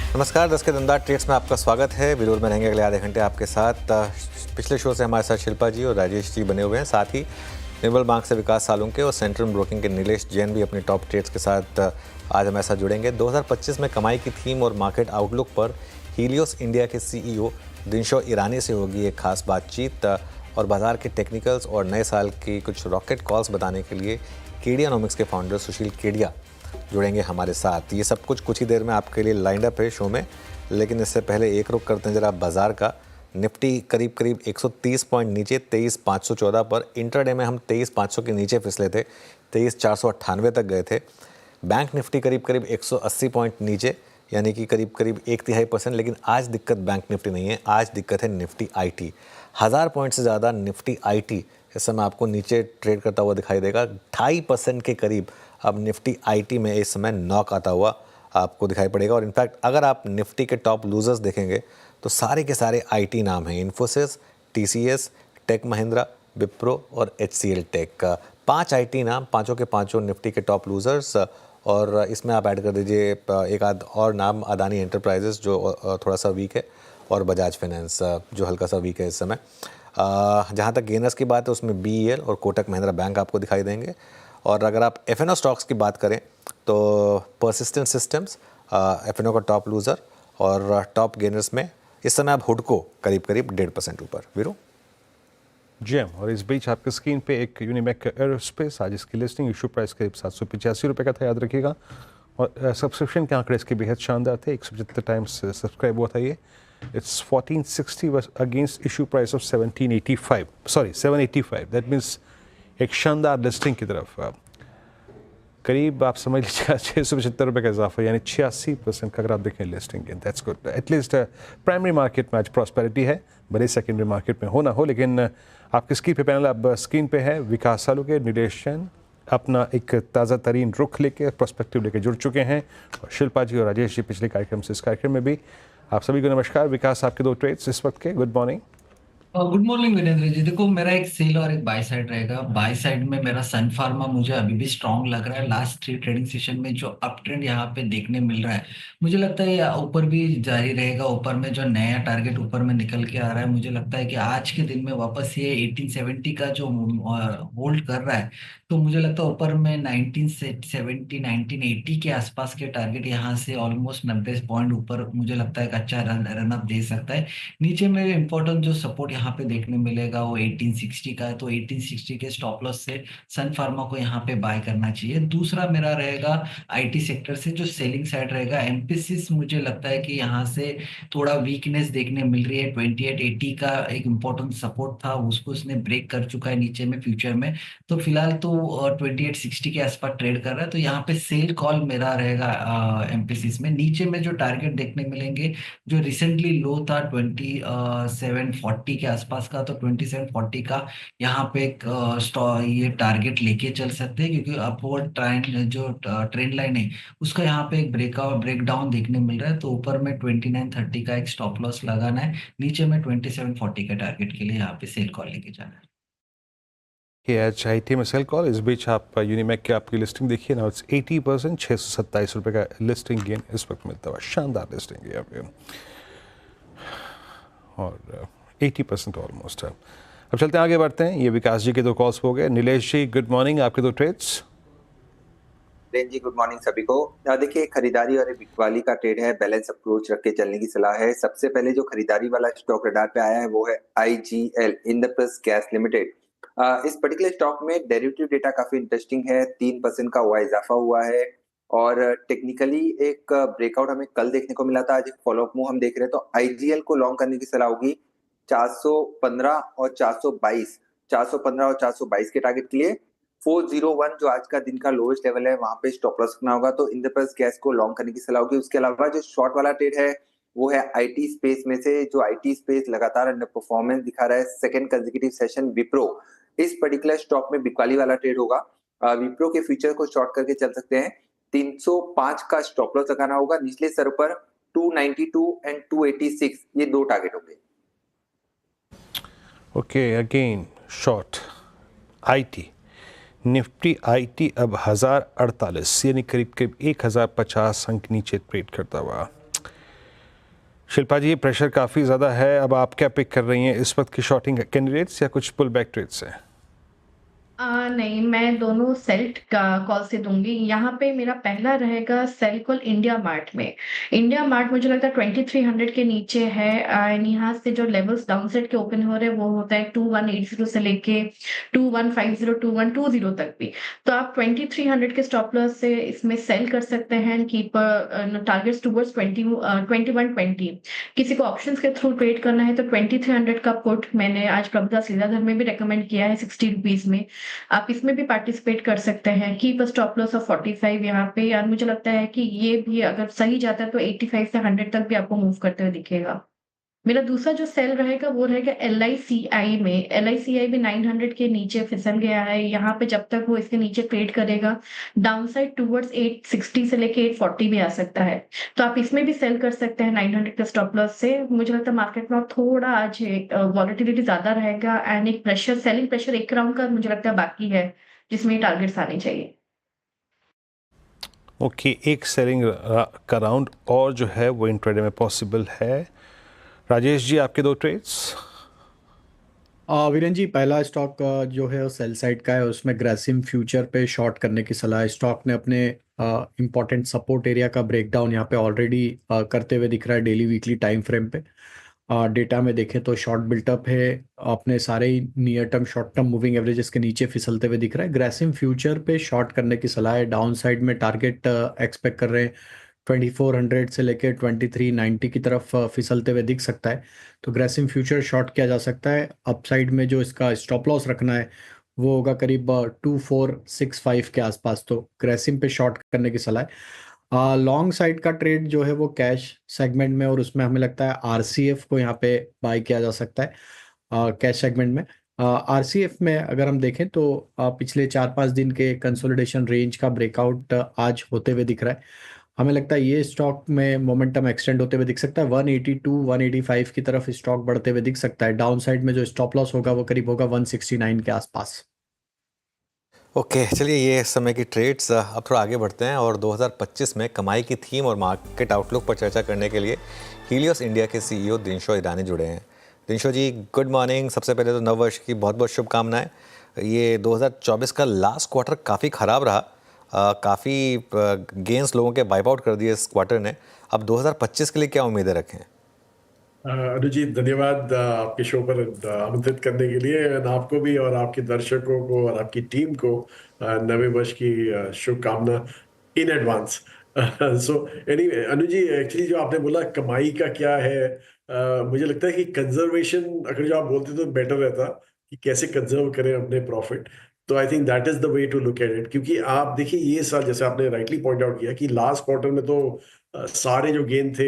नमस्कार, दस के दमदार ट्रेड्स में आपका स्वागत है। विरोध में रहेंगे अगले आधे घंटे आपके साथ। पिछले शो से हमारे साथ शिल्पा जी और राजेश जी बने हुए हैं। साथ ही निर्मल बैंक से विकास सालुंके और सेंट्रल ब्रोकिंग के नीलेश जैन भी अपने टॉप ट्रेड्स के साथ आज हमारे साथ जुड़ेंगे। 2025 में कमाई की थीम और मार्केट आउटलुक पर हीलियोस इंडिया के CEO दिनशो ईरानी से होगी एक खास बातचीत और बाजार के टेक्निकल्स और नए साल की कुछ रॉकेट कॉल्स बताने के लिए केडियानॉमिक्स के फाउंडर सुशील केडिया जुड़ेंगे हमारे साथ। ये सब कुछ ही देर में आपके लिए लाइंड अप है शो में, लेकिन इससे पहले एक रुख करते हैं जरा बाजार का। निफ्टी करीब 130 पॉइंट नीचे 23,514 पर। इंट्राडे में हम 23,500 के नीचे फिसले थे, 23,498 तक गए थे। बैंक निफ्टी करीब 180 पॉइंट नीचे, यानी कि करीब 1/3%। लेकिन आज दिक्कत बैंक निफ्टी नहीं है, आज दिक्कत है निफ्टी IT। 1000 पॉइंट से ज़्यादा निफ्टी IT इस समय आपको नीचे ट्रेड करता हुआ दिखाई देगा। 2.5% के करीब अब निफ्टी IT में इस समय नॉक आता हुआ आपको दिखाई पड़ेगा। और इनफैक्ट अगर आप निफ्टी के टॉप लूजर्स देखेंगे तो सारे के सारे IT नाम हैं। इन्फोसिस, TCS, टेक महिंद्रा, विप्रो और HCL टेक। 5 IT नाम, पांचों के पांचों निफ्टी के टॉप लूजर्स। और इसमें आप ऐड कर दीजिए एक आध और नाम, अदानी एंटरप्राइजेस जो थोड़ा सा वीक है, और बजाज फाइनेंस जो हल्का सा वीक है इस समय। जहाँ तक गेनर्स की बात है उसमें BEL और कोटक महिंद्रा बैंक आपको दिखाई देंगे। और अगर आप F&O स्टॉक्स की बात करें तो परसिस्टेंट सिस्टम्स F&O का टॉप लूज़र, और टॉप गेनर्स में इस समय आप हुडको करीब 1.5% ऊपर। वीरो जेम। और इस बीच आपकी स्क्रीन पे एक यूनिमेक एरोस्पेस, आज इसकी लिस्टिंग इशू प्राइस करीब 785 रुपये का था, याद रखिएगा। और सब्सक्रिप्शन के आंकड़े इसके बेहद शानदार थे, 175 टाइम्स सब्सक्राइब हुआ था ये। It's 1460 against issue price of 785। That means एक शानदार लिस्टिंग की तरफ करीब आप समझ लीजिएगा 675 रुपये का इजाफा, यानी 86% का अगर आप देखें listing gain. That's good. At least primary market में आज प्रॉस्पेरिटी है, भले सेकेंडरी मार्केट में हो ना हो। लेकिन आपकी स्क्रीन पे पैनल अब स्क्रीन पे है। विकास सालुंके, नीलेश जैन अपना एक ताज़ा तरीन रुख लेके, प्रोस्पेक्टिव लेके जुड़ चुके हैं, और शिल्पा जी और राजेश जी पिछले कार्यक्रम से इस कार्यक्रम में भी। आप सभी को नमस्कार। विकास, आपके 2 ट्रेड्स इस वक्त के। Good morning. Good morning Virendra ji. देखो, मेरा एक सेल और एक बाय साइड रहेगा। बाय साइड में मेरा सन फार्मा मुझे अभी भी स्ट्रांग लग रहा है। लास्ट 3 ट्रेडिंग सेशन में जो अप ट्रेंड यहाँ पे देखने मिल रहा है, मुझे लगता है ये ऊपर भी जारी रहेगा। ऊपर में जो नया टारगेट ऊपर में निकल के आ रहा है, मुझे लगता है कि आज के दिन में वापस ये 1870 का जो होल्ड कर रहा है, तो मुझे लगता है ऊपर में 1970 1980 के आसपास के टारगेट यहाँ से ऑलमोस्ट 90 पॉइंट ऊपर मुझे लगता है एक अच्छा रन अप दे सकता है। नीचे में इंपॉर्टेंट जो सपोर्ट यहाँ पे देखने मिलेगा वो 1860 का है, तो 1860 के स्टॉप लॉस से सन फार्मा को यहाँ पे बाय करना चाहिए। दूसरा मेरा रहेगा IT सेक्टर से जो सेलिंग साइड रहेगा। एम्फेसिस मुझे लगता है कि यहाँ से थोड़ा वीकनेस देखने मिल रही है। 2880 का एक इम्पोर्टेंट सपोर्ट था, उसको उसने ब्रेक कर चुका है नीचे में फ्यूचर में। तो फिलहाल तो 2860 के आसपास ट्रेड कर रहा है, तो यहाँ पे सेल कॉल मेरा रहेगा एम्फेसिस में। नीचे में जो टारगेट देखने मिलेंगे, जो रिसेंटली लो था 2740 के आसपास का, तो 2740 का यहाँ पे एक ये टारगेट लेके चल सकते हैं, क्योंकि अपवर्ड ट्रेंड जो ट्रेंड लाइन है उसका यहाँ पे एक ब्रेकडाउन देखने मिल रहा है। तो ऊपर में 2930 का एक स्टॉप लॉस लगाना है, नीचे में 2740 के टारगेट के लिए यहाँ पे सेल कॉल लेके जाना है। HIT में सेल कॉल। इस बीच आप यूनिमेक की आपकी लिस्टिंग देखिए ना, इट्स 80%, 627 रुपये का लिस्टिंग गेन इस वक्त मिलता हुआ। शानदार लिस्टिंग है यहाँ पे, और 80% ऑलमोस्ट है। अब चलते हैं, आगे बढ़ते हैं। ये विकास जी के 2 कॉल्स हो गए। नीलेश जी, गुड मॉर्निंग, आपके 2 ट्रेड्स। जी गुड मॉर्निंग सभी को। देखिए, खरीदारी और बिकवाली का ट्रेड है, बैलेंस अप्रोच रख के चलने की सलाह है। सबसे पहले जो खरीदारी वाला स्टॉक रडार पे आया है वो है IGL, इंद्रप्रस्थ गैस लिमिटेड। इस पर्टिकुलर स्टॉक में डेरिवेटिव डेटा काफी इंटरेस्टिंग है। 3% का हुआ इजाफा हुआ है, और टेक्निकली एक ब्रेकआउट हमें कल देखने को मिला था। आज एक फॉलोअप मूव हम देख रहे हैं, तो IGL को लॉन्ग करने की सलाह होगी 415 और 422, 415 और 422 के टारगेट के लिए। 401 जो आज का दिन का लोएस्ट लेवल है, वहां पे स्टॉप लॉस रखना होगा। तो इंद्रप्रस्थ गैस को लॉन्ग करने की सलाह होगी। उसके अलावा जो शॉर्ट वाला ट्रेड है वो है IT स्पेस में से, जो IT स्पेस लगातार अंडर परफॉर्मेंस दिखा रहा है। सेकंड कंसेक्यूटिव सेशन विप्रो, इस पर्टिकुलर स्टॉक में बिकवाली वाला ट्रेड होगा। विप्रो के फ्यूचर को शॉर्ट करके चल सकते हैं। 305 का स्टॉप लॉस लगाना होगा। निचले स्तर पर 292 एंड 286 ये 2 टारगेट होंगे। Okay, again short IT। Nifty IT अब 1048 यानी करीब 1050 अंक नीचे ट्रेड करता हुआ। शिल्पा जी, ये प्रेशर काफ़ी ज़्यादा है, अब आप क्या पिक कर रही हैं इस वक्त की शॉर्टिंग कैंडिडेट्स या कुछ पुल बैक ट्रेड्स हैं? नहीं, मैं दोनों सेल का कॉल से दूंगी। यहाँ पे मेरा पहला रहेगा सेल कॉल इंडिया मार्ट में। इंडिया मार्ट मुझे लगता है 2300 के नीचे है एंड यहाँ से जो लेवल्स डाउनसाइड के ओपन हो रहे हैं वो होता है 2180 से लेके 2150 2120 तक भी। तो आप 2300 के स्टॉप लॉस से इसमें सेल कर सकते हैं, कीप टारगेट्स टुवर्ड्स 2120। किसी को ऑप्शंस के थ्रू ट्रेड करना है तो 2300 का पुट मैंने आज प्रभुदास लीलाधर में भी रेकमेंड किया है 60 रुपीज में। आप इसमें भी पार्टिसिपेट कर सकते हैं। Keep a stop loss of 45 यहाँ पे, यार मुझे लगता है कि ये भी अगर सही जाता है तो 85 से 100 तक भी आपको मूव करते हुए दिखेगा। मेरा दूसरा जो सेल रहेगा वो रहेगा LICI में। LICI भी 900 के नीचे फिसल गया है। यहाँ पे जब तक वो इसके नीचे ट्रेड करेगा डाउनसाइड टूवर्ड्स 860 से लेके 840 भी आ सकता है। तो आप इसमें भी सेल कर सकते हैं 900 के स्टॉप लॉस से। मुझे लगता है मार्केट में थोड़ा आज वॉलेटिलिटी ज्यादा रहेगा एंड एक प्रेशर, सेलिंग प्रेशर एक राउंड का मुझे लगता है बाकी है जिसमें टारगेट्स आने चाहिए। ओके, एक सेलिंग का राउंड और जो है वो इंट्राडे में पॉसिबल है। राजेश जी, आपके दो ट्रेड्स। वीरेन जी, पहला स्टॉक जो है वो सेल साइड का है, उसमें ग्रेसिम फ्यूचर पे शॉर्ट करने की सलाह है। स्टॉक ने अपने इंपॉर्टेंट सपोर्ट एरिया का ब्रेकडाउन यहाँ पे ऑलरेडी करते हुए दिख रहा है डेली वीकली टाइम फ्रेम पे। डेटा में देखें तो शॉर्ट बिल्टअप है, अपने सारे ही near term short term moving averages के नीचे फिसलते हुए दिख रहा है। ग्रेसिम फ्यूचर पे शॉर्ट करने की सलाह है। डाउन साइड में टारगेट एक्सपेक्ट कर रहे हैं 2400 से लेकर 2390 की तरफ फिसलते हुए दिख सकता है। तो ग्रेसिम फ्यूचर शॉर्ट किया जा सकता है। अपसाइड में जो इसका स्टॉप लॉस रखना है वो होगा करीब 2465 के आसपास। तो ग्रेसिम पे शॉर्ट करने की सलाह है। लॉन्ग साइड का ट्रेड जो है वो कैश सेगमेंट में, और उसमें हमें लगता है RCF को यहाँ पे बाय किया जा सकता है कैश सेगमेंट में। RCF में अगर हम देखें तो पिछले 4-5 दिन के कंसोलिडेशन रेंज का ब्रेकआउट आज होते हुए दिख रहा है। हमें लगता है ये स्टॉक में मोमेंटम एक्सटेंड होते हुए दिख सकता है। 182 185 की तरफ स्टॉक बढ़ते हुए दिख सकता है। डाउन साइड में जो स्टॉप लॉस होगा वो करीब होगा 169 के आसपास। ओके, चलिए ये समय की ट्रेड्स। अब थोड़ा आगे बढ़ते हैं और 2025 में कमाई की थीम और मार्केट आउटलुक पर चर्चा करने के लिए हीलियोस इंडिया के CEO दिनशो ईरानी जुड़े हैं। दिनशो जी, गुड मॉर्निंग। सबसे पहले तो नववर्ष की बहुत बहुत शुभकामनाएं। ये 2024 का लास्ट क्वार्टर काफ़ी ख़राब रहा, काफ़ी गेंस लोगों के वाइप आउट कर दिए इस क्वार्टर ने। अब 2025 के लिए क्या उम्मीदें रखें? अनुजीत, धन्यवाद आपके शो पर आमंत्रित करने के लिए। और आपको भी और आपके दर्शकों को और आपकी टीम को नवे वर्ष की शुभकामना in advance. So anyway Anuji, actually जो आपने बोला कमाई का क्या है, मुझे लगता है कि कंजर्वेशन अगर जो आप बोलते तो बेटर रहता कि कैसे कंजर्व करें अपने प्रॉफिट। तो I think that is the way to look at it, क्योंकि आप देखिए ये साल जैसे आपने राइटली पॉइंट आउट किया कि लास्ट क्वार्टर में तो सारे जो गेन थे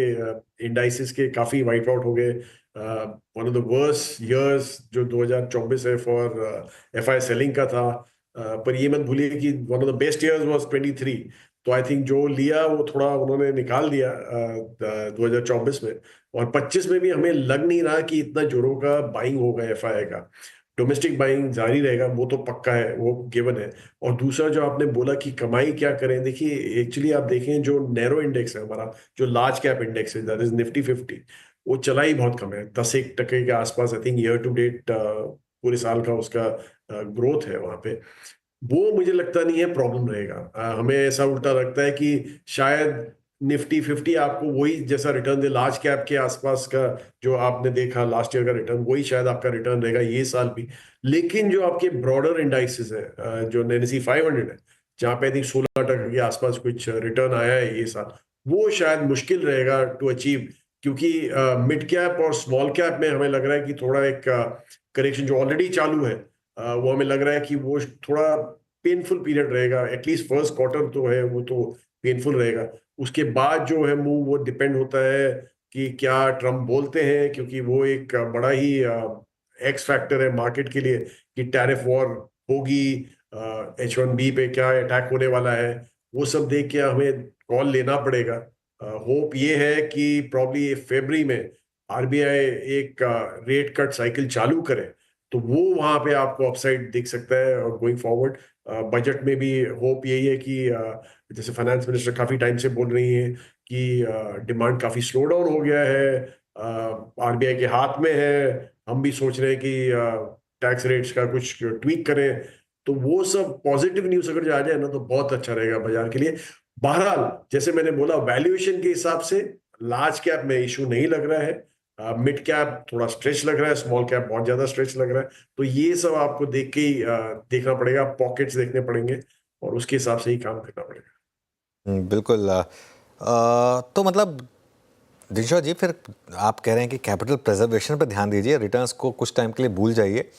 इंडाइसिस के काफी वाइप आउट हो गए। One of the worst years जो 2024 है फॉर FI सेलिंग का था। पर ये मत भूलिए कि one of the best years was 23। तो आई थिंक जो लिया वो थोड़ा उन्होंने निकाल दिया 2024 में, और 25 में भी हमें लग नहीं रहा कि इतना जोरों का बाइंग होगा FI का। डोमेस्टिक बाइंग जारी रहेगा, वो तो पक्का है, वो गिवन है। और दूसरा जो आपने बोला कि कमाई क्या करें, देखिए एक्चुअली आप देखें जो नैरो इंडेक्स है हमारा, जो लार्ज कैप इंडेक्स है दैट इज निफ्टी 50, वो चला ही बहुत कम है, 10% के आसपास। I think year to date पूरे साल का उसका ग्रोथ है वहां पे। वो मुझे लगता नहीं है प्रॉब्लम रहेगा। हमें ऐसा उल्टा लगता है कि शायद निफ्टी 50 आपको वही जैसा रिटर्न दे, लार्ज कैप के आसपास का जो आपने देखा लास्ट ईयर का रिटर्न, वही शायद आपका रिटर्न रहेगा ये साल भी। लेकिन जो आपके ब्रॉडर इंडाइसेस है, जो NSE 500 है, जहां पे आई थिंक 16% के आसपास कुछ रिटर्न आया है ये साल, वो शायद मुश्किल रहेगा टू अचीव। क्योंकि मिड कैप और स्मॉल कैप में हमें लग रहा है कि थोड़ा एक करेक्शन जो ऑलरेडी चालू है, वो हमें लग रहा है कि वो थोड़ा पेनफुल पीरियड रहेगा। एटलीस्ट फर्स्ट क्वार्टर तो है वो तो पेनफुल रहेगा। उसके बाद जो है मूव वो डिपेंड होता है कि क्या ट्रम्प बोलते हैं, क्योंकि वो एक बड़ा ही एक्स फैक्टर है मार्केट के लिए कि टैरिफ वॉर होगी, H1B पे क्या अटैक होने वाला है, वो सब देख के हमें कॉल लेना पड़ेगा। होप ये है कि प्रॉब्ली फरवरी में RBI एक रेट कट साइकिल चालू करे, तो वो वहां पे आपको अपसाइड दिख सकता है। और गोइंग फॉरवर्ड बजट में भी होप यही है कि जैसे फाइनेंस मिनिस्टर काफी टाइम से बोल रही हैं कि डिमांड काफी स्लो डाउन हो गया है, आरबीआई के हाथ में है, हम भी सोच रहे हैं कि टैक्स रेट्स का कुछ ट्वीक करें। तो वो सब पॉजिटिव न्यूज अगर जो आ जाए ना तो बहुत अच्छा रहेगा बाजार के लिए। बहरहाल जैसे मैंने बोला, वैल्यूएशन के हिसाब से लार्ज कैप में इशू नहीं लग रहा है, मिड कैप थोड़ा स्ट्रेच लग रहा है, स्मॉल कैप बहुत ज्यादा स्ट्रेच लग रहा है। तो ये सब आपको देख के ही देखना पड़ेगा, पॉकेट्स देखने पड़ेंगे और उसके हिसाब से ही काम करना पड़ेगा। बिल्कुल। तो मतलब दिशा जी, फिर आप कह रहे हैं कि कैपिटल प्रिजर्वेशन पर ध्यान दीजिए, रिटर्न्स को कुछ टाइम के लिए भूल जाइए।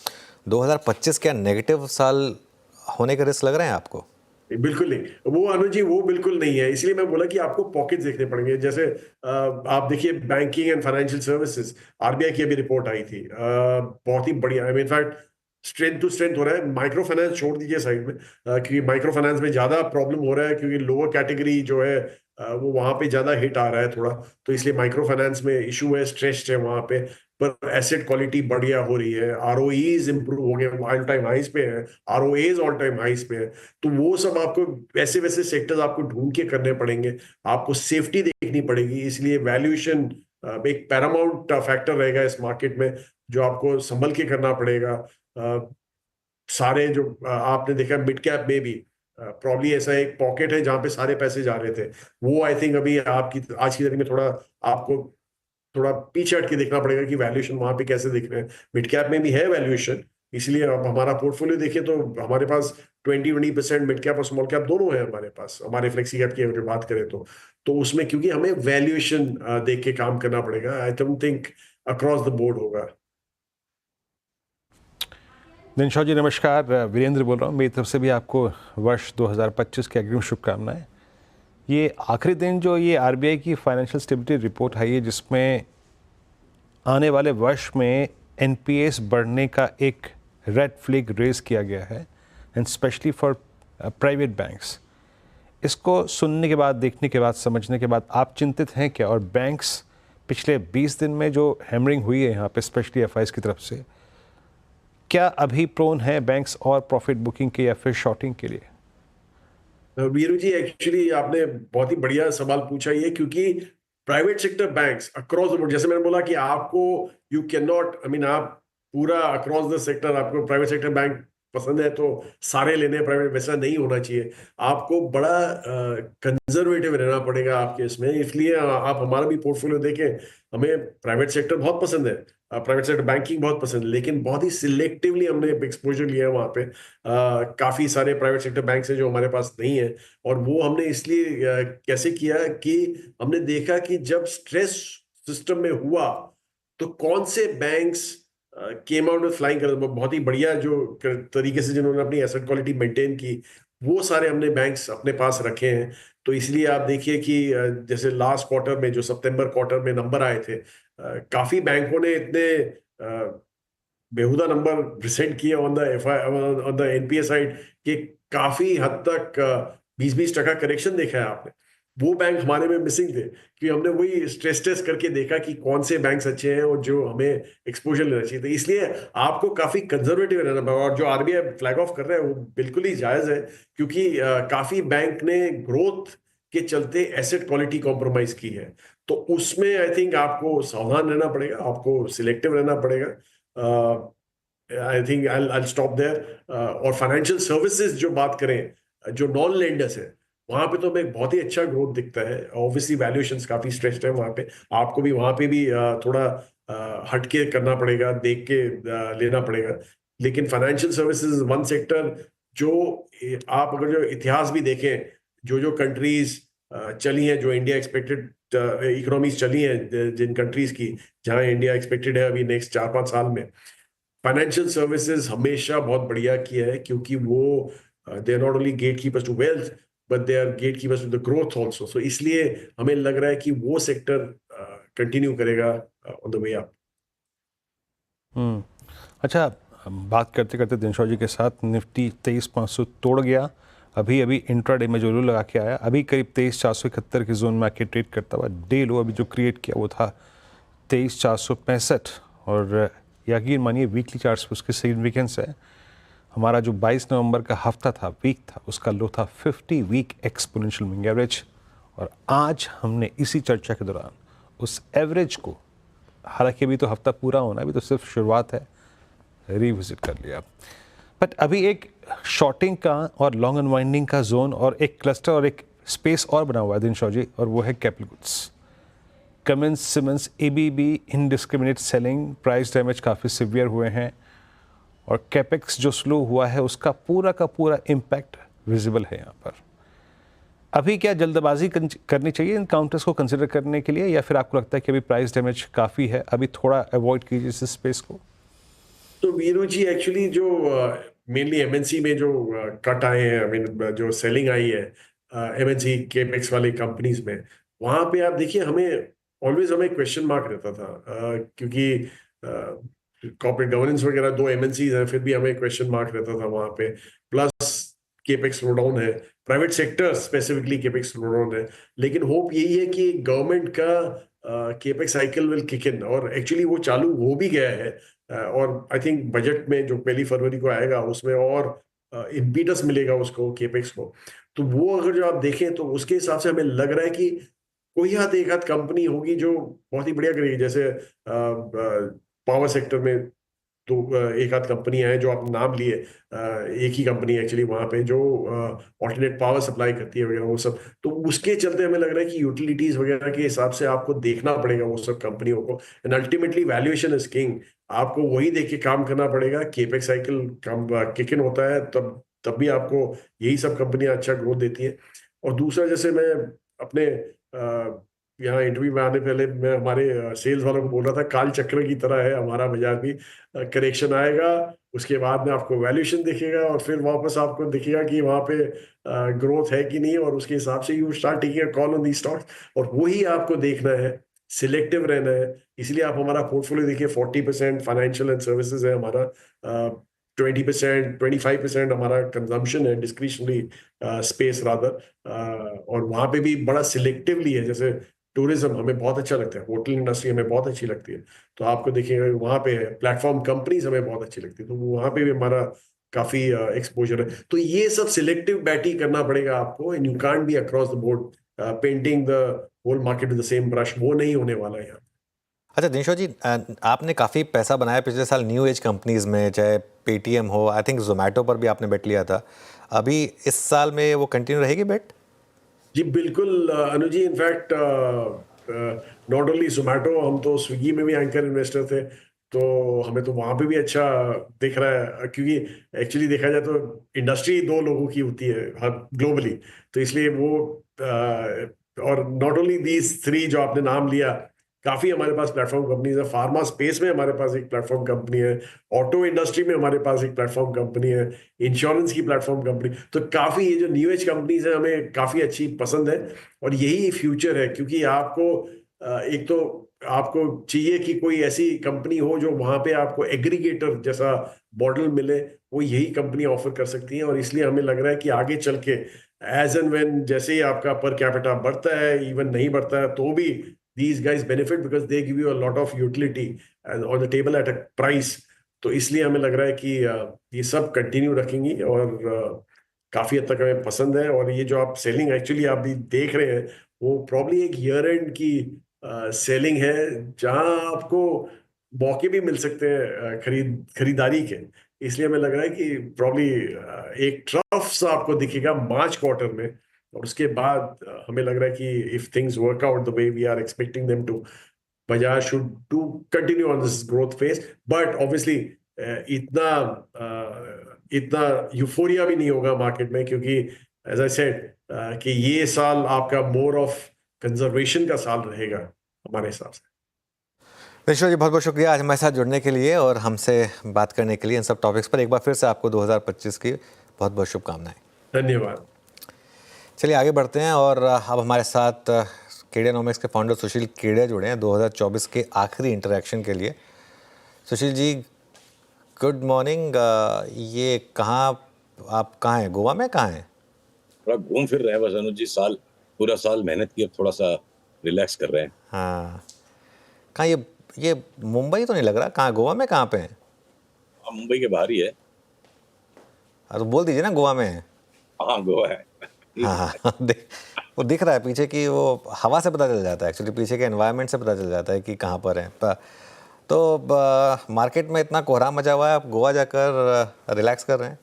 2025 क्या नेगेटिव साल होने का रिस्क लग रहे हैं आपको? बिल्कुल नहीं, वो अनुज जी वो बिल्कुल नहीं है। इसलिए मैं बोला कि आपको पॉकेट्स देखने पड़ेंगे। जैसे आप देखिए banking and financial services, RBI की अभी रिपोर्ट आई थी, बहुत ही बढ़िया। I mean in fact strength to strength हो रहा है। माइक्रो फाइनेंस छोड़ दीजिए साइड में, क्योंकि माइक्रो फाइनेंस में ज्यादा प्रॉब्लम हो रहा है, क्योंकि लोअर कैटेगरी जो है वो वहां पे ज्यादा हिट आ रहा है थोड़ा। तो इसलिए माइक्रो फाइनेंस में इशू है, स्ट्रेस्ड है वहां पे। पर एसेट क्वालिटी बढ़िया हो रही है, आरओईज इंप्रूव हो गए, ऑल टाइम हाइज पे है, आरओएज ऑल टाइम हाइज पे है। तो वो सब आपको वैसे वैसे सेक्टर्स आपको ढूंढ के करने पड़ेंगे, आपको सेफ्टी देखनी पड़ेगी। इसलिए वैल्यूएशन एक पैरामाउंट फैक्टर रहेगा इस मार्केट में, जो आपको संभल के करना पड़ेगा। सारे जो आपने देखा मिड कैप में भी प्रॉब्ली ऐसा एक पॉकेट है जहां पे सारे पैसे जा रहे थे। वो आई थिंक अभी आपकी आज की तारीख में थोड़ा आपको थोड़ा पीछे हट के देखना पड़ेगा कि वैल्यूएशन वहां पे कैसे दिख रहे हैं। मिड कैप में भी है वैल्यूएशन, इसलिए अब हमारा पोर्टफोलियो देखिए तो हमारे पास 20% मिड कैप और स्मॉल कैप दोनों है हमारे पास। हमारे फ्लेक्सी कैप की अगर बात करें तो उसमें क्योंकि हमें वैल्यूएशन देख के काम करना पड़ेगा। I don't think across the board होगा। दिनशा जी नमस्कार, वीरेंद्र बोल रहा हूँ। मेरी तरफ से भी आपको वर्ष 2025 की अग्रिम शुभकामनाएं। ये आखिरी दिन जो ये आरबीआई की फाइनेंशियल स्टेबिलिटी रिपोर्ट आई है, जिसमें आने वाले वर्ष में एनपीएस बढ़ने का एक रेड फ्लैग रेज किया गया है, and specially for private banks. इसको सुनने के बाद, देखने के बाद, समझने के बाद आप चिंतित हैं क्या? और बैंक्स पिछले 20 दिन में जो हैमरिंग हुई है यहाँ पे स्पेशली एफआईज की तरफ से, क्या अभी प्रोन है बैंक्स और प्रॉफिट बुकिंग के या फिर शॉर्टिंग के लिए? वीरू जी एक्चुअली आपने बहुत ही बढ़िया सवाल पूछा ये, क्योंकि private sector banks across the board, जैसे मैंने बोला कि आपको you can not, I mean आप पूरा अक्रॉस द सेक्टर आपको प्राइवेट सेक्टर बैंक पसंद है तो सारे लेने प्राइवेट, वैसा नहीं होना चाहिए। आपको बड़ा कंजर्वेटिव रहना पड़ेगा आपके इसमें। इसलिए आप हमारा भी पोर्टफोलियो देखें, हमें प्राइवेट सेक्टर बहुत पसंद है, प्राइवेट सेक्टर बैंकिंग बहुत पसंद है, लेकिन बहुत ही सिलेक्टिवली हमने एक्सपोजर लिया है वहां पे। काफी सारे प्राइवेट सेक्टर बैंक है जो हमारे पास नहीं है, और वो हमने इसलिए कैसे किया कि हमने देखा कि जब स्ट्रेस सिस्टम में हुआ तो कौन से banks came out with flying colours, बहुत ही बढ़िया जो तरीके से जिन्होंने अपनी एसेट क्वालिटी मेंटेन की, वो सारे हमने बैंक्स अपने पास रखे हैं। तो इसलिए आप देखिए कि जैसे लास्ट क्वार्टर में जो सितंबर क्वार्टर में नंबर आए थे, काफी बैंकों ने इतने बेहुदा नंबर प्रेजेंट किए ऑन द एनपीए साइड कि काफी हद तक 20-20% करेक्शन देखा है आपने। वो बैंक हमारे में मिसिंग थे, कि हमने वही स्ट्रेस टेस्ट करके देखा कि कौन से बैंक्स अच्छे हैं और जो हमें एक्सपोजर लेना चाहिए। तो इसलिए आपको काफी कंजर्वेटिव रहना पड़ेगा, और जो आरबीआई फ्लैग ऑफ कर रहा है वो बिल्कुल ही जायज है, क्योंकि काफी बैंक ने ग्रोथ के चलते एसेट क्वालिटी कॉम्प्रोमाइज की है। तो उसमें आई थिंक आपको सावधान रहना पड़ेगा, आपको सिलेक्टिव रहना पड़ेगा। I think I stop there. और फाइनेंशियल सर्विसेज जो बात करें, जो नॉन लेंडर्स है, वहां पे तो हमें बहुत ही अच्छा ग्रोथ दिखता है। ऑब्वियसली वैल्यूएशंस काफी स्ट्रेस्ड है वहां पे, आपको भी वहां पे भी थोड़ा हटके करना पड़ेगा, देख के लेना पड़ेगा। लेकिन फाइनेंशियल सर्विसेज वन सेक्टर जो आप अगर जो इतिहास भी देखें, जो कंट्रीज चली हैं, जो इंडिया एक्सपेक्टेड इकोनॉमीज चली हैं, जिन कंट्रीज की जहां इंडिया एक्सपेक्टेड है अभी नेक्स्ट 4-5 साल में, फाइनेंशियल सर्विसेज हमेशा बहुत बढ़िया किया है, क्योंकि वो they are not only gatekeepers to wealth but they are gatekeepers to the growth also. So इसलिए हमें लग रहा है कि वो सेक्टर कंटिन्यू करेगा ऑन द वे अप। अच्छा, बात करते करते दिनशा जी के साथ निफ्टी 23,500 तोड़ गया। अभी इंट्राडे में जो लो लगा के आया, अभी करीब 23,471 के जोन में आके ट्रेड करता हुआ। डे लो अभी जो क्रिएट किया वो था 23,465, और यकीन मानिए वीकली चार्ट्स पर उसकी सिग्निफिकेंस है। हमारा जो 22 नवंबर का हफ्ता था, वीक था, उसका लो था 50 वीक एक्सपोनेंशियल मूविंग एवरेज। और आज हमने इसी चर्चा के दौरान उस एवरेज को, हालांकि अभी तो हफ्ता पूरा होना, अभी तो सिर्फ शुरुआत है, रिविजिट कर लिया। बट अभी एक शॉर्टिंग का और लॉन्ग अनवाइंडिंग का जोन और एक क्लस्टर और एक स्पेस और बना हुआ है दिनशॉ जी, और वो है capital goods. Cummins, Siemens, ABB, indiscriminate selling, price damage काफ़ी सिवियर हुए हैं, और कैपेक्स जो स्लो हुआ है उसका पूरा का पूरा इम्पैक्ट विजिबल है यहाँ पर। अभी क्या जल्दबाजी करनी चाहिए इन काउंटर्स को कंसिडर करने के लिए, या फिर आपको लगता है कि अभी प्राइस डैमेज काफ़ी है, अभी थोड़ा अवॉइड कीजिए इस स्पेस को? तो वीरू जी, एक्चुअली जो मेनली एमएनसी में जो कट आए हैं, आई मीन जो सेलिंग आई है एमएनसी केपेक्स वाली कंपनीज में, वहां पे आप देखिए हमें क्वेश्चन मार्क रहता था, क्योंकि कॉर्पोरेट गवर्नेंस वगैरह दो एमएनसीज हैं, फिर भी हमें क्वेश्चन मार्क रहता था वहां पे। प्लस केपेक्स स्लो डाउन है, private sector specifically capex slow down है, लेकिन होप यही है कि गवर्नमेंट का capex cycle will kick in, और एक्चुअली वो चालू हो भी गया है। और आई थिंक बजट में जो 1 फरवरी को आएगा उसमें और इम्पीटस मिलेगा उसको, केपेक्स को। तो वो अगर जो आप देखें तो उसके हिसाब से हमें लग रहा है कि कोई एक आध कंपनी होगी जो बहुत ही बढ़िया करेगी, जैसे पावर सेक्टर में तो एक आध कंपनी है जो आप नाम लिए, एक ही कंपनी एक्चुअली वहां पे जो ऑल्टरनेट पावर सप्लाई करती है वगैरह वो सब। तो उसके चलते हमें लग रहा है कि यूटिलिटीज वगैरह के हिसाब से आपको देखना पड़ेगा वो सब कंपनियों को, and ultimately valuation is king. आपको वही देख के काम करना पड़ेगा। केपेक्स साइकिल किक इन होता है तब भी आपको यही सब कंपनियां अच्छा ग्रोथ देती है। और दूसरा, जैसे मैं अपने यहाँ इंटरव्यू में आने पहले मैं हमारे सेल्स वालों को बोल रहा था, काल चक्र की तरह है हमारा बाजार भी। करेक्शन आएगा, उसके बाद में आपको वैल्यूएशन दिखेगा, और फिर वापस आपको दिखेगा कि वहां पे ग्रोथ है कि नहीं, और उसके हिसाब से you start taking a call on the stocks. और वही आपको देखना है, सिलेक्टिव रहना है। इसलिए आप हमारा पोर्टफोलियो देखिए, 40% फाइनेंशियल एंड सर्विसेज है हमारा, 20%, 25% हमारा कंजम्पशन है, डिस्क्रिशनरी स्पेस रादर, और वहां पे भी बड़ा सिलेक्टिवली है। जैसे टूरिज्म हमें बहुत अच्छा लगता है, होटल इंडस्ट्री हमें बहुत अच्छी लगती है, तो आपको देखिएगा वहां पे है। प्लेटफॉर्म कंपनीज हमें बहुत अच्छी लगती है, तो वहां पे भी हमारा काफी एक्सपोजर है। तो ये सब सिलेक्टिव बैटिंग करना पड़ेगा आपको, and you can't be across the board painting the whole market with the same brush. वो नहीं होने वाला है यहाँ। अच्छा दिनशॉ जी, आपने काफ़ी पैसा बनाया पिछले साल न्यू एज कंपनीज में, चाहे पेटीएम हो, आई थिंक जोमेटो पर भी आपने बेट लिया था। अभी इस साल में वो कंटिन्यू रहेगी बेट? जी बिल्कुल Anu ji, in fact not only Zomato, हम तो स्विगी में भी एंकर इन्वेस्टर थे, तो हमें तो वहां पे भी अच्छा दिख रहा है। क्योंकि एक्चुअली देखा जाए तो इंडस्ट्री दो लोगों की होती है हर ग्लोबली, तो इसलिए वो और नॉट ओनली दीज थ्री जो आपने नाम लिया, काफी हमारे पास प्लेटफॉर्म कंपनीज है। फार्मा स्पेस में हमारे पास एक प्लेटफॉर्म कंपनी है, ऑटो इंडस्ट्री में हमारे पास एक प्लेटफॉर्म कंपनी है, इंश्योरेंस की प्लेटफॉर्म कंपनी। तो काफी ये जो न्यू एज कंपनीज है हमें काफी अच्छी पसंद है, और यही फ्यूचर है। क्योंकि आपको एक तो आपको चाहिए कि कोई ऐसी कंपनी हो जो वहां पे आपको एग्रीगेटर जैसा मॉडल मिले, वो यही कंपनी ऑफर कर सकती है। और इसलिए हमें लग रहा है कि आगे चल के एज एंड व्हेन जैसे ही आपका पर कैपिटा बढ़ता है, इवन नहीं बढ़ता है, तो भी these guys benefit because they give you a lot of utility on the table at a price। तो इसलिए हमें लग रहा है कि ये सब कंटिन्यू रखेंगी, और काफी हद तक हमें पसंद है। और ये जो आप सेलिंग एक्चुअली आप भी देख रहे हैं, वो प्रॉब्ली एक ईयर एंड की सेलिंग है, जहां आपको मौके भी मिल सकते हैं खरीदारी के। इसलिए हमें लग रहा है कि प्रॉब्ली एक ट्रफ सा आपको दिखेगा मार्च क्वार्टर में, और उसके बाद हमें लग रहा है कि if things work out the way we are expecting them to, Bajaj should to continue on this growth phase. But obviously इतना यूफोरिया भी नहीं होगा मार्केट में, क्योंकि एज आई सेड कि ये साल आपका मोर ऑफ कंजर्वेशन का साल रहेगा हमारे हिसाब से। दिनशॉ जी, बहुत बहुत शुक्रिया आज हमारे साथ जुड़ने के लिए और हमसे बात करने के लिए इन सब टॉपिक्स पर। एक बार फिर से आपको 2025 की बहुत बहुत शुभकामनाएं। धन्यवाद। चलिए आगे बढ़ते हैं, और अब हमारे साथ केडियानॉमिक्स के फाउंडर सुशील केडिया जुड़े हैं 2024 के आखिरी इंटरेक्शन के लिए। Sushil ji, good morning. ये आप कहाँ हैं? गोवा में कहाँ हैं? थोड़ा घूम फिर रहे हैं बस अनुज जी, पूरा साल मेहनत की, अब थोड़ा सा रिलैक्स कर रहे हैं। हाँ, कहाँ ये मुंबई तो नहीं लग रहा, कहाँ गोवा में कहाँ पे हैं? मुंबई के बाहर ही है। तो बोल दीजिए ना गोवा में है। हाँ गोवा है। हाँ वो दिख रहा है पीछे की, वो हवा से पता चल जाता है एक्चुअली, पीछे के एनवायरनमेंट से पता चल जाता है कि कहाँ पर है। तो मार्केट में इतना कोहराम मचा हुआ है, आप गोवा जाकर रिलैक्स कर रहे हैं,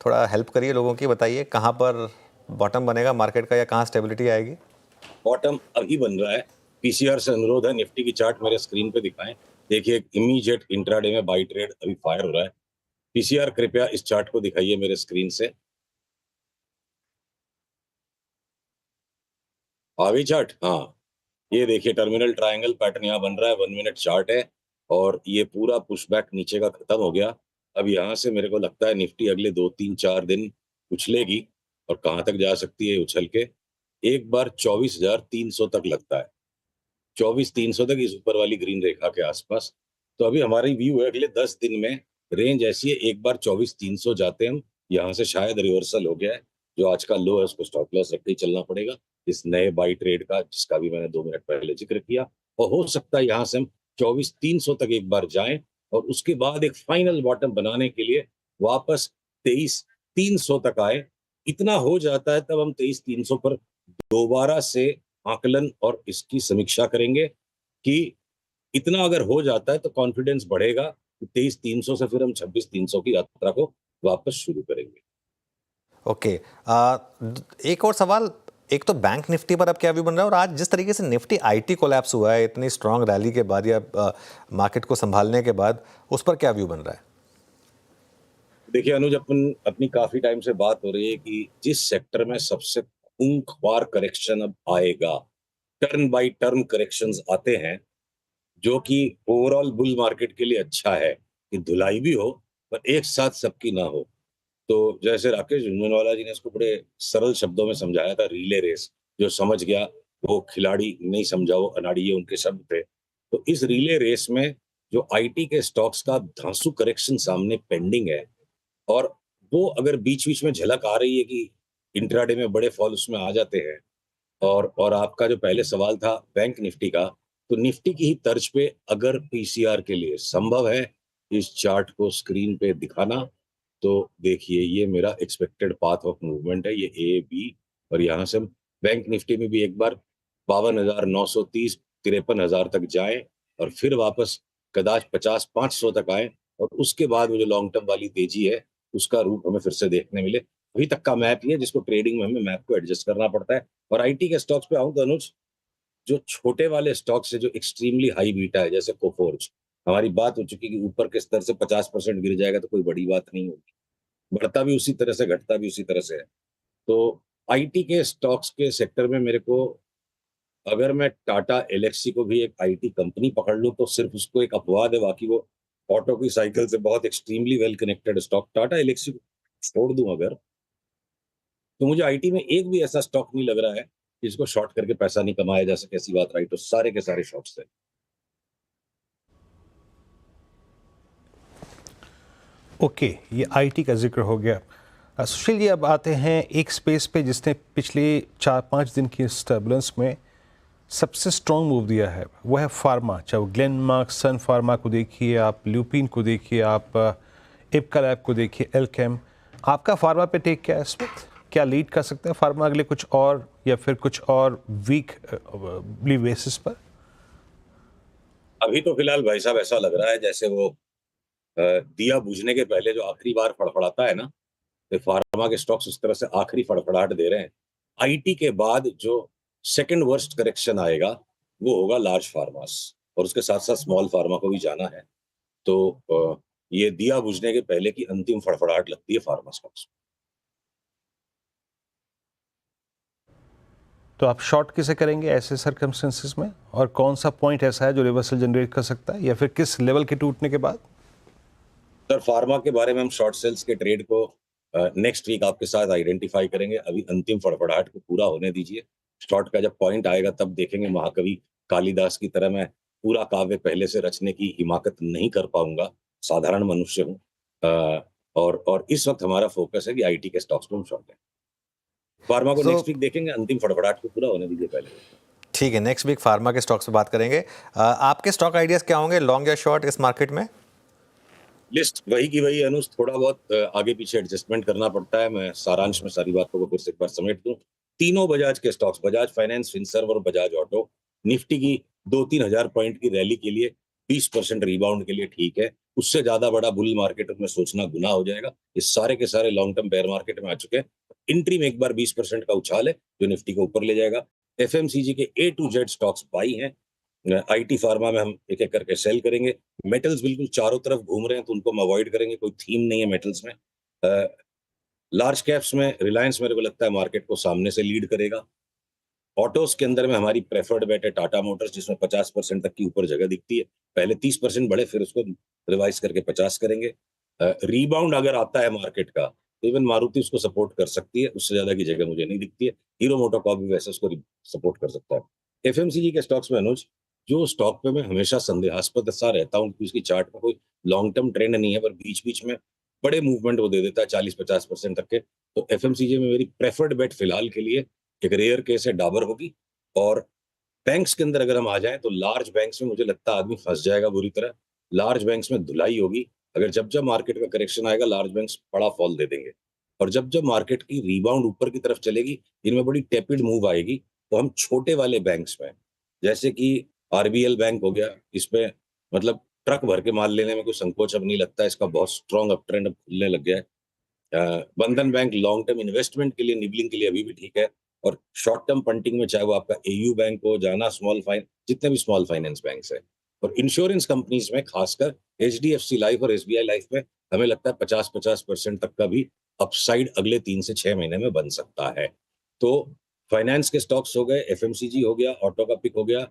थोड़ा हेल्प करिए लोगों की, बताइए कहाँ पर बॉटम बनेगा मार्केट का या कहाँ स्टेबिलिटी आएगी। बॉटम अभी बन रहा है। पीसीआर से अनुरोध है निफ्टी की चार्ट मेरे स्क्रीन पे दिखाएं। देखिए इमीडिएट इंट्राडे में बाई ट्रेड अभी फायर हो रहा है। पीसीआर कृपया इस चार्ट को दिखाइए मेरे स्क्रीन से। आ गई चार्ट? हाँ, ये देखिए टर्मिनल ट्रायंगल पैटर्न यहाँ बन रहा है, 1 मिनट चार्ट है और ये पूरा पुशबैक नीचे का खत्म हो गया। अब यहाँ से मेरे को लगता है निफ्टी अगले 2-3-4 दिन उछलेगी और कहाँ तक जा सकती है उछल के, एक बार 24,300 तक लगता है, 24,300 तक इस ऊपर वाली ग्रीन रेखा के आसपास। तो अभी हमारी व्यू है अगले 10 दिन में रेंज ऐसी है, एक बार 24,300 जाते हम, यहाँ से शायद रिवर्सल हो गया है, जो आज का लो है उसको स्टॉप लॉस रख के ही चलना पड़ेगा इस नए बाई ट्रेड का, जिसका भी मैंने 2 मिनट पहले जिक्र किया। और हो सकता है यहाँ से हम 24,300 तक एक बार जाएं और उसके बाद एक फाइनल बॉटम बनाने के लिए वापस 23,300 तक आए। इतना हो जाता है तब हम 23,300 पर दोबारा से आकलन और इसकी समीक्षा करेंगे कि इतना अगर हो जाता है तो कॉन्फिडेंस बढ़ेगा, 23,300 से फिर हम 26,300 की यात्रा को वापस शुरू करेंगे। ओके, एक और सवाल, एक तो बैंक निफ्टी पर अब क्या व्यू बन रहा है, और आज जिस तरीके से निफ्टी आईटी कोलैप्स हुआ है इतनी स्ट्रांग रैली के बाद या मार्केट को संभालने के बाद, उस पर क्या व्यू बन रहा है? देखिए अनुज, अपनी काफी टाइम से बात हो रही है कि जिस सेक्टर में सबसे खूंखार करेक्शन अब आएगा, टर्न बाय टर्न करेक्शंस आते हैं, जो कि ओवरऑल बुल मार्केट के लिए अच्छा है कि धुलाई भी हो पर एक साथ सबकी ना हो। तो जैसे राकेश झुनझुनवाला जी ने इसको बड़े सरल शब्दों में समझाया था, रिले रेस, जो समझ गया वो खिलाड़ी, नहीं समझा वो अनाड़ी, ये उनके शब्द थे। तो इस रिले रेस में जो आईटी के स्टॉक्स का धांसू करेक्शन सामने पेंडिंग है, और वो अगर बीच बीच में झलक आ रही है कि इंट्राडे में बड़े फॉल उसमें आ जाते हैं, और आपका जो पहले सवाल था बैंक निफ्टी का, तो निफ्टी की ही तर्ज पे अगर पीसीआर के लिए संभव है इस चार्ट को स्क्रीन पे दिखाना, तो देखिए ये मेरा एक्सपेक्टेड पाथ ऑफ मूवमेंट है, ये ए बी, और यहाँ से हम बैंक निफ्टी में भी एक बार 52,930 53,000 तक जाएं और फिर वापस कदाच 50,500 तक आए, और उसके बाद वो जो लॉन्ग टर्म वाली तेजी है उसका रूप हमें फिर से देखने मिले। अभी तक का मैप ही है जिसको ट्रेडिंग में हमें मैप को एडजस्ट करना पड़ता है। और आईटी के स्टॉक्स पे आऊं तो अनुज, जो छोटे वाले स्टॉक्स है जो एक्सट्रीमली हाई बीटा है, जैसे कोफोर्ज, हमारी बात हो चुकी कि ऊपर के स्तर से 50% गिर जाएगा तो कोई बड़ी बात नहीं होगी, बढ़ता भी उसी तरह से घटता भी उसी तरह से है। तो आईटी के स्टॉक्स के सेक्टर में मेरे को, अगर मैं टाटा एलेक्सी को भी एक आईटी कंपनी पकड़ लूं तो सिर्फ उसको एक अपवाद है, बाकी वो ऑटो की साइकिल से बहुत extremely well connected stock, Tata Elxsi को छोड़ दूं अगर, तो मुझे आईटी में एक भी ऐसा स्टॉक नहीं लग रहा है जिसको शॉर्ट करके पैसा नहीं कमाया जा सके। ऐसी बात राइट, तो सारे के सारे शॉर्ट्स थे। ओके, ये आईटी का जिक्र हो गया। सुशील जी, अब आते हैं एक स्पेस पे जिसने पिछले 4-5 दिन की इस टर्बुलेंस में सबसे स्ट्रॉन्ग मूव दिया है, वो है फार्मा। चाहे वो ग्लेनमार्क, सन फार्मा को देखिए आप, ल्यूपिन को देखिए आप, इप्का लैब को देखिए, एल्केम। आपका फार्मा पे टेक क्या है इस वक्त? क्या लीड कर सकता है फार्मा अगले कुछ और, या फिर कुछ और वीक बेसिस पर? अभी तो फिलहाल भाई साहब ऐसा लग रहा है जैसे वो दिया बुझने के पहले जो आखिरी बार फड़फड़ाता है ना, तो फार्मा के स्टॉक्स उस तरह से आखिरी फड़फड़ाहट दे रहे हैं। आईटी के बाद जो सेकंड वर्स्ट करेक्शन आएगा वो होगा लार्ज फार्मास, और उसके साथ साथ स्मॉल फार्मा को भी जाना है। तो ये दिया बुझने के पहले की अंतिम फड़फड़ाहट लगती है फार्मा स्टॉक्स। तो आप शॉर्ट किसे करेंगे ऐसे सर्कमस्टेंसेस में, और कौन सा पॉइंट ऐसा है जो रिवर्सल जनरेट कर सकता है, या फिर किस लेवल के टूटने के बाद? सर फार्मा के बारे में हम शॉर्ट सेल्स के ट्रेड को नेक्स्ट वीक आपके साथ आइडेंटिफाई करेंगे। अभी अंतिम फड़फड़ाहट को पूरा होने दीजिए। शॉर्ट का जब पॉइंट आएगा तब देखेंगे। महाकवि कालिदास की तरह मैं पूरा काव्य पहले से रचने की हिमाकत नहीं कर पाऊंगा, साधारण मनुष्य हूँ। और इस वक्त हमारा फोकस है कि आईटी के स्टॉक्स को हम शॉर्ट लें। फार्मा को नेक्स्ट वीक देखेंगे, अंतिम फड़फड़ाहट को पूरा होने दीजिए पहले। ठीक है, नेक्स्ट वीक फार्मा के स्टॉक्स पे बात करेंगे। आपके स्टॉक आइडियाज क्या होंगे, लॉन्ग या शॉर्ट इस मार्केट में? लिस्ट वही की वही अनुज, थोड़ा बहुत आगे पीछे एडजस्टमेंट करना पड़ता है। मैं सारांश में सारी बातों को फिर से एक बार समेट दूं। तीनों बजाज के स्टॉक्स, बजाज फाइनेंस, फिनसर्व और बजाज ऑटो, निफ्टी की 2-3 हजार पॉइंट की रैली के लिए 20% रिबाउंड के लिए ठीक है। उससे ज्यादा बड़ा बुल मार्केट में सोचना गुनाह हो जाएगा। ये सारे के सारे लॉन्ग टर्म बेयर मार्केट में आ चुके हैं। इंट्री में एक बार 20% का उछाल है जो निफ्टी को ऊपर ले जाएगा। एफएमसीजी के A to Z stocks by हैं। आईटी फार्मा में हम एक एक करके सेल करेंगे। मेटल्स बिल्कुल चारों तरफ घूम रहे हैं तो उनको हम अवॉइड करेंगे, कोई थीम नहीं है मेटल्स में। लार्ज कैप्स में रिलायंस मेरे को लगता है मार्केट को सामने से लीड करेगा। ऑटोस के अंदर में हमारी प्रेफर्ड बेट है टाटा मोटर्स, जिसमें 50% तक की ऊपर जगह दिखती है। पहले 30% बढ़े, फिर उसको रिवाइज करके 50 करेंगे। रीबाउंड अगर आता है मार्केट का तो इवन मारुति उसको सपोर्ट कर सकती है, उससे ज्यादा की जगह मुझे नहीं दिखती है। हीरो मोटोकॉर्प भी वैसे उसको सपोर्ट कर सकता है। एफएमसीजी के स्टॉक्स में अनुज, जो स्टॉक पे मैं हमेशा संदेहास्पद सा रहता हूँ क्योंकि उसकी चार्ट में कोई लॉन्ग टर्म ट्रेंड नहीं है, पर बीच बीच में बड़े मूवमेंट वो दे देता है 40-50% तक के। तो एफएमसीजी में मेरी प्रेफर्ड बेट फिलहाल के लिए एक रेयर केस है डाबर होगी। और बैंक्स के अंदर अगर हम आ जाएं तो लार्ज बैंक्स में मुझे लगता है आदमी फंस जाएगा बुरी तरह। लार्ज बैंक्स में धुलाई होगी। अगर जब जब मार्केट का करेक्शन आएगा लार्ज बैंक्स बड़ा फॉल दे देंगे, और जब जब मार्केट की रीबाउंड ऊपर की तरफ चलेगी, इनमें बड़ी टेपिड मूव आएगी, तो हम छोटे वाले बैंक्स में, जैसे कि आरबीएल बैंक हो गया, इसमें मतलब ट्रक भर के माल लेने में कोई संकोच अब नहीं लगता है। इसका बहुत स्ट्रॉन्ग अप ट्रेंड अब खुलने लग गया है। बंधन बैंक लॉन्ग टर्म इन्वेस्टमेंट के लिए, निबलिंग के लिए अभी भी ठीक है। और शॉर्ट टर्म पंटिंग में चाहे वो आपका एयू बैंक हो, जाना स्मॉल फाइन, जितने भी स्मॉल फाइनेंस बैंक्स है, और इंश्योरेंस कंपनीज में खासकर एचडीएफसी लाइफ और एसबीआई लाइफ में हमें लगता है 50-50% तक का भी अपसाइड अगले 3 से 6 महीने में बन सकता है। तो फाइनेंस के स्टॉक्स हो गए, एफएमसीजी हो गया, ऑटो का पिक हो गया,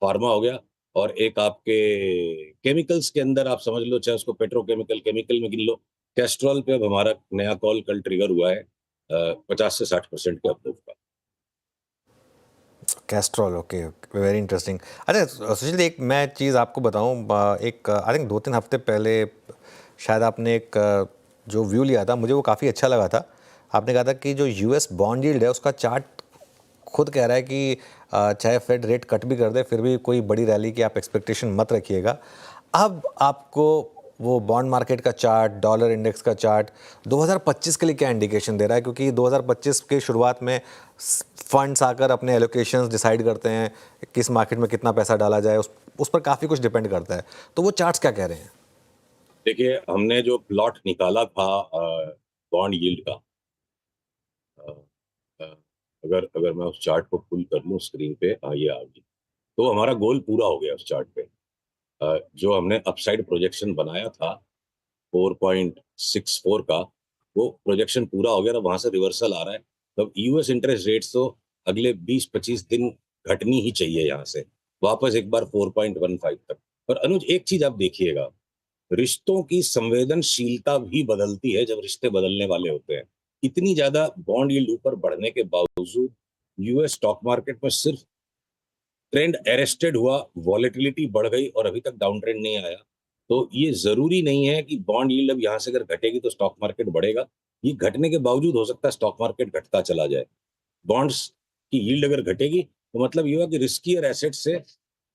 फार्मा हो गया, और एक आपके केमिकल्स के अंदर आप समझ लो, चाहे उसको पेट्रोकेमिकल केमिकल में गिन लो। कैस्ट्रॉल पे अब हमारा नया कॉल कल ट्रिगर हुआ है 50 से 60% के अप्रूव का। Castrol, okay, very interesting. अच्छा सुशील, एक मैं चीज़ आपको बताऊं, एक आई थिंक 2-3 हफ्ते पहले शायद आपने एक जो व्यू लिया था, मुझे वो काफ़ी अच्छा लगा था। आपने कहा था कि जो यूएस बॉन्ड यील्ड है उसका चार्ट खुद कह रहा है कि चाहे फेड रेट कट भी कर दे फिर भी कोई बड़ी रैली की आप एक्सपेक्टेशन मत रखिएगा। अब आपको वो बॉन्ड मार्केट का चार्ट, डॉलर इंडेक्स का चार्ट 2025 के लिए क्या इंडिकेशन दे रहा है? क्योंकि 2025 के शुरुआत में फंड्स आकर अपने एलोकेशंस डिसाइड करते हैं, किस मार्केट में कितना पैसा डाला जाए, उस पर काफ़ी कुछ डिपेंड करता है। तो वो चार्ट्स क्या कह रहे हैं? देखिए, हमने जो प्लॉट निकाला था बॉन्ड यील्ड का, अ, अ, अगर अगर मैं उस चार्ट को पुल कर लूँ स्क्रीन पे, ये आ गई, तो हमारा गोल पूरा हो गया उस चार्ट पे। जो हमने अपसाइड प्रोजेक्शन बनाया था 4.64 का, वो प्रोजेक्शन पूरा हो गया। वहां से रिवर्सल आ रहा है। तो यूएस इंटरेस्ट रेट्स तो अगले 20-25 दिन घटनी ही चाहिए यहाँ से वापस एक बार 4.15 तक। पर अनुज, एक चीज आप देखिएगा, रिश्तों की संवेदनशीलता भी बदलती है जब रिश्ते बदलने वाले होते हैं। इतनी ज्यादा बॉन्ड यील्ड ऊपर बढ़ने के बावजूद यूएस स्टॉक मार्केट में सिर्फ ट्रेंड अरेस्टेड हुआ, वॉलेटिलिटी बढ़ गई और अभी तक डाउन ट्रेंड नहीं आया। तो ये जरूरी नहीं है कि बॉन्ड यील्ड अब यहाँ से अगर घटेगी तो स्टॉक मार्केट बढ़ेगा। ये घटने के बावजूद हो सकता है स्टॉक मार्केट घटता चला जाए। बॉन्ड्स की यील्ड अगर घटेगी तो मतलब ये हुआ कि रिस्कियर एसेट से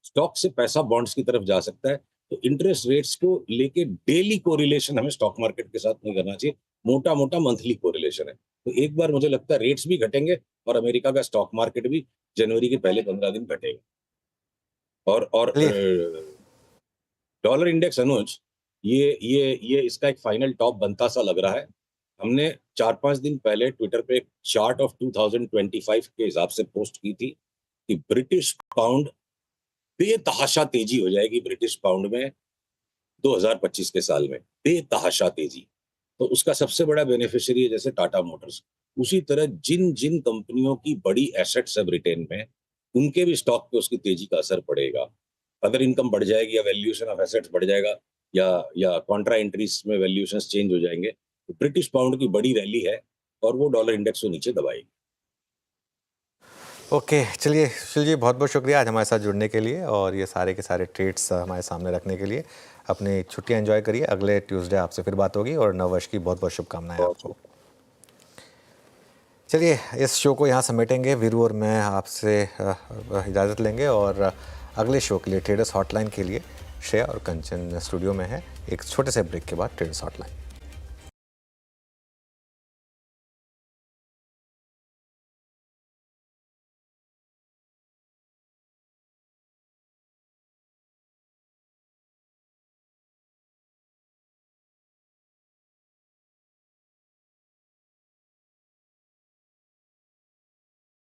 स्टॉक से पैसा बॉन्ड्स की तरफ जा सकता है। तो इंटरेस्ट रेट्स को लेके डेली कोरिलेशन हमें स्टॉक मार्केट के साथ नहीं करना चाहिए, मोटा मोटा मंथली कोरिलेशन है। तो एक बार मुझे लगता है रेट्स भी घटेंगे और अमेरिका का स्टॉक मार्केट भी जनवरी के पहले 15 दिन घटेगा। और डॉलर इंडेक्स अनुज, ये इसका एक फाइनल टॉप बनता सा लग रहा है। हमने 4-5 दिन पहले ट्विटर पे एक चार्ट ऑफ 2025 के हिसाब से पोस्ट की थी कि ब्रिटिश पाउंड बेतहाशा तेजी हो जाएगी ब्रिटिश पाउंड में 2025 के साल में, बेतहाशा तेजी। तो उसका सबसे बड़ा बेनिफिशियरी है जैसे टाटा मोटर्स। उसी तरह जिन जिन कंपनियों की बड़ी एसेट्स है ब्रिटेन में, उनके भी स्टॉक पे उसकी तेजी का असर पड़ेगा। अदर इनकम बढ़ जाएगी या वैल्यूएशन ऑफ एसेट्स बढ़ जाएगा या कॉन्ट्रा एंट्रीज में वैल्यूएशंस चेंज हो जाएंगे, तो ब्रिटिश पाउंड की बड़ी रैली है और वो डॉलर इंडेक्स को नीचे दबाएगी। ओके, चलिए सुशील जी, बहुत बहुत शुक्रिया आज हमारे साथ जुड़ने के लिए और ये सारे के सारे ट्रेड्स हमारे सामने रखने के लिए। अपनी छुट्टियां एंजॉय करिए, अगले ट्यूसडे आपसे फिर बात होगी और नववर्ष की बहुत बहुत शुभकामनाएं आपको। चलिए इस शो को यहाँ समेटेंगे। वीरू और मैं आपसे इजाज़त लेंगे और अगले शो के लिए, ट्रेडर्स हॉटलाइन के लिए श्रेया और कंचन स्टूडियो में है। एक छोटे से ब्रेक के बाद ट्रेड हॉटलाइन।